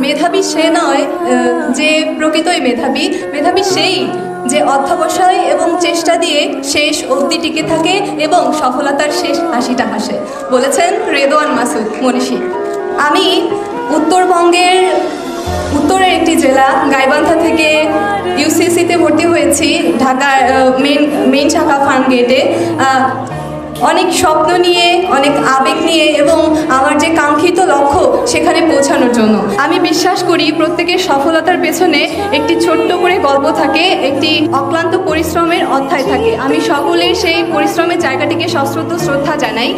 মেধাবী সে নয় যে প্রকৃতই মেধাবী, মেধাবী সেই যে অধ্যবসায় এবং চেষ্টা দিয়ে শেষ অবধি টিকে থাকে এবং সফলতার শেষ হাসিটা হাসে, বলেছেন রেদওয়ান মাসুদ মনীষী। আমি উত্তরবঙ্গের উত্তরের একটি জেলা গাইবান্ধা থেকে ইউসিসিতে ভর্তি হয়েছি, ঢাকার মেইন শাখা ফার্মগেটে। অনেক স্বপ্ন নিয়ে, অনেক আবেগ নিয়ে এবং আমার যে কাঙ্ক্ষিত লক্ষ্য সেখানে পৌঁছানোর জন্য। আমি বিশ্বাস করি প্রত্যেকের সফলতার পেছনে একটি ছোট্ট করে গল্প থাকে, একটি অক্লান্ত পরিশ্রমের অধ্যায় থাকে। আমি সকলের সেই পরিশ্রমের জায়গাটিকে সশ্রদ্ধ শ্রদ্ধা জানাই।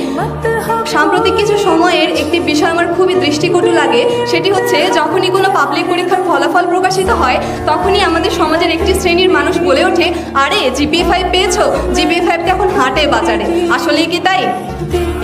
সাম্প্রতিক কিছু সময়ের একটি বিষয় আমার খুবই দৃষ্টিকটু লাগে, সেটি হচ্ছে যখনই কোনো পাবলিক পরীক্ষার ফলাফল প্রকাশিত হয় তখনই আমাদের সমাজের একটি শ্রেণীর মানুষ বলে ওঠে, আরে GPA 5 পেয়েছো, GPA 5 তো এখন হাটে বাজারে। আসলেই কি তাই?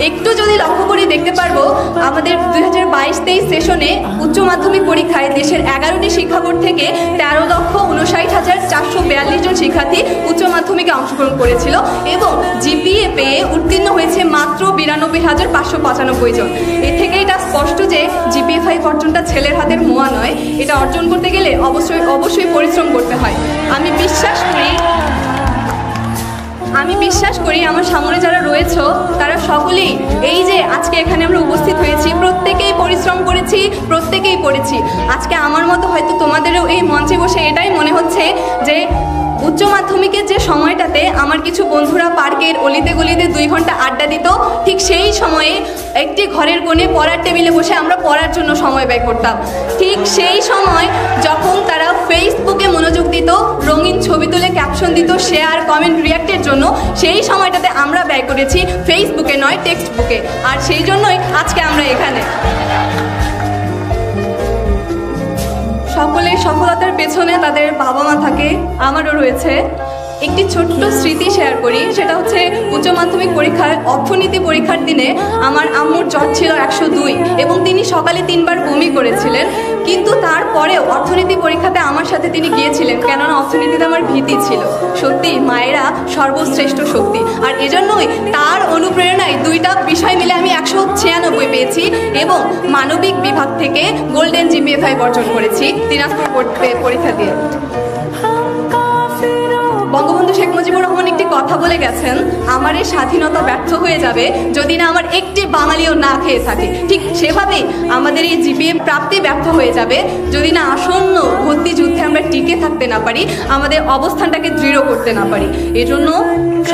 একটু যদি লক্ষ্য করে দেখতে পারবো, আমাদের 2022-23 সেশনে উচ্চ মাধ্যমিক পরীক্ষায় দেশের 11টি শিক্ষা বোর্ড থেকে 13,59,442 জন শিক্ষার্থী উচ্চ মাধ্যমিকে অংশগ্রহণ করেছিল এবং GPA পেয়ে উত্তীর্ণ হয়েছে মাত্র 92,595 জন। এ থেকে এটা স্পষ্ট যে GPA 5 অর্জনটা ছেলের হাতের মোয়া নয়, এটা অর্জন করতে গেলে অবশ্যই পরিশ্রম করতে হয়। আমি বিশ্বাস করি আমার সামনে যারা রয়েছে তারা সকলেই, এই যে আজকে এখানে আমরা উপস্থিত হয়েছি, প্রত্যেকেই পরিশ্রম করেছি, প্রত্যেকেই পড়েছি। আজকে আমার মতো হয়তো তোমাদেরও এই মঞ্চে বসে এটাই মনে হচ্ছে যে উচ্চ মাধ্যমিকের যে সময়টাতে আমার কিছু বন্ধুরা পার্কের অলিতে গলিতে 2 ঘন্টা আড্ডা দিত, ঠিক সেই সময়ে একটি ঘরের কোণে পড়ার টেবিলে বসে আমরা পড়ার জন্য সময় ব্যয় করতাম। ঠিক সেই সময় যখন তারা ফেসবুকে মনোযোগ দিত, রঙিন ছবি তুলে ক্যাপশন দিত, শেয়ার কমেন্ট রিয়াক্টের জন্য, সেই সময়টাতে আমরা ব্যয় করেছি ফেসবুকে নয় টেক্সট বুকে। আর সেই জন্যই আজকে আমরা এখানে। সকলের সফলতার পেছনে তাদের বাবা মা থাকে, আমারও রয়েছে। একটি ছোট্ট স্মৃতি শেয়ার করি, সেটা হচ্ছে উচ্চ মাধ্যমিক পরীক্ষায় অর্থনীতি পরীক্ষার দিনে আমার আম্মুর জ্বর ছিল 102 এবং তিনি সকালে 3 বার বমি করেছিলেন, কিন্তু তারপরেও অর্থনীতি পরীক্ষাতে আমার সাথে তিনি গিয়েছিলেন, কেননা অর্থনীতিতে আমার ভীতি ছিল। সত্যি মায়েরা সর্বশ্রেষ্ঠ শক্তি, আর এজন্যই তার অনুপ্রেরণায় 2টা বিষয় মিলে আমি 196 পেয়েছি এবং মানবিক বিভাগ থেকে গোল্ডেন GPA 5 অর্জন করেছি দিনাজপুর পরীক্ষা দিয়ে। বঙ্গবন্ধু শেখ মুজিবুর রহমান একটি কথা বলে গেছেন, আমার এই স্বাধীনতা ব্যর্থ হয়ে যাবে যদি না আমার একটি বাঙালিও না খেয়ে থাকে। ঠিক সেভাবেই আমাদের এই GPA প্রাপ্তি ব্যর্থ হয়ে যাবে যদি না আসন্ন ভর্তি যুদ্ধে আমরা টিকে থাকতে না পারি, আমাদের অবস্থানটাকে দৃঢ় করতে না পারি। এজন্য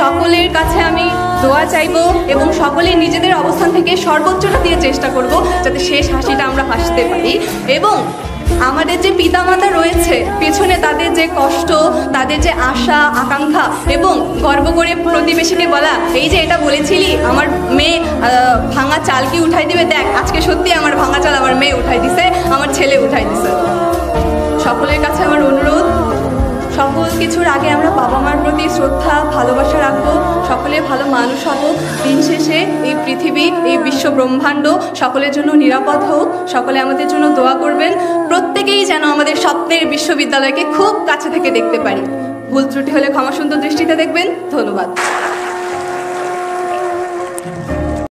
সকলের কাছে আমি দোয়া চাইব এবং সকলে নিজেদের অবস্থান থেকে সর্বোচ্চটা দিয়ে চেষ্টা করব যাতে শেষ হাসিটা আমরা হাসতে পারি। এবং আমাদের যে পিতামাতা রয়েছে পেছনে, তাদের যে কষ্ট, তাদের যে আশা আকাঙ্ক্ষা, এবং গর্ব করে প্রতিবেশীকে বলা, এই যে এটা বলেছিলি আমার মেয়ে ভাঙা চাল কি উঠাই দিবে, দেখ আজকে সত্যি আমার ভাঙা চাল আমার মেয়ে উঠাই দিছে, আমার ছেলে উঠাই দিছে। সকলের কাছে আমার অনুরোধ, সকল কিছুর আগে আমরা বাবা মার প্রতি শ্রদ্ধা ভালোবাসা রাখবো, সকলে ভালো মানুষ হব। দিন শেষে এই পৃথিবী, এই বিশ্ব ব্রহ্মাণ্ড সকলের জন্য নিরাপদ হোক, সকলে আমাদের জন্য দোয়া করবেন। প্রত্যেকেই যেন আমাদের স্বপ্নের বিশ্ববিদ্যালয়কে খুব কাছে থেকে দেখতে পারি। ভুল ত্রুটি হলে ক্ষমা সুন্দর দৃষ্টিতে দেখবেন। ধন্যবাদ।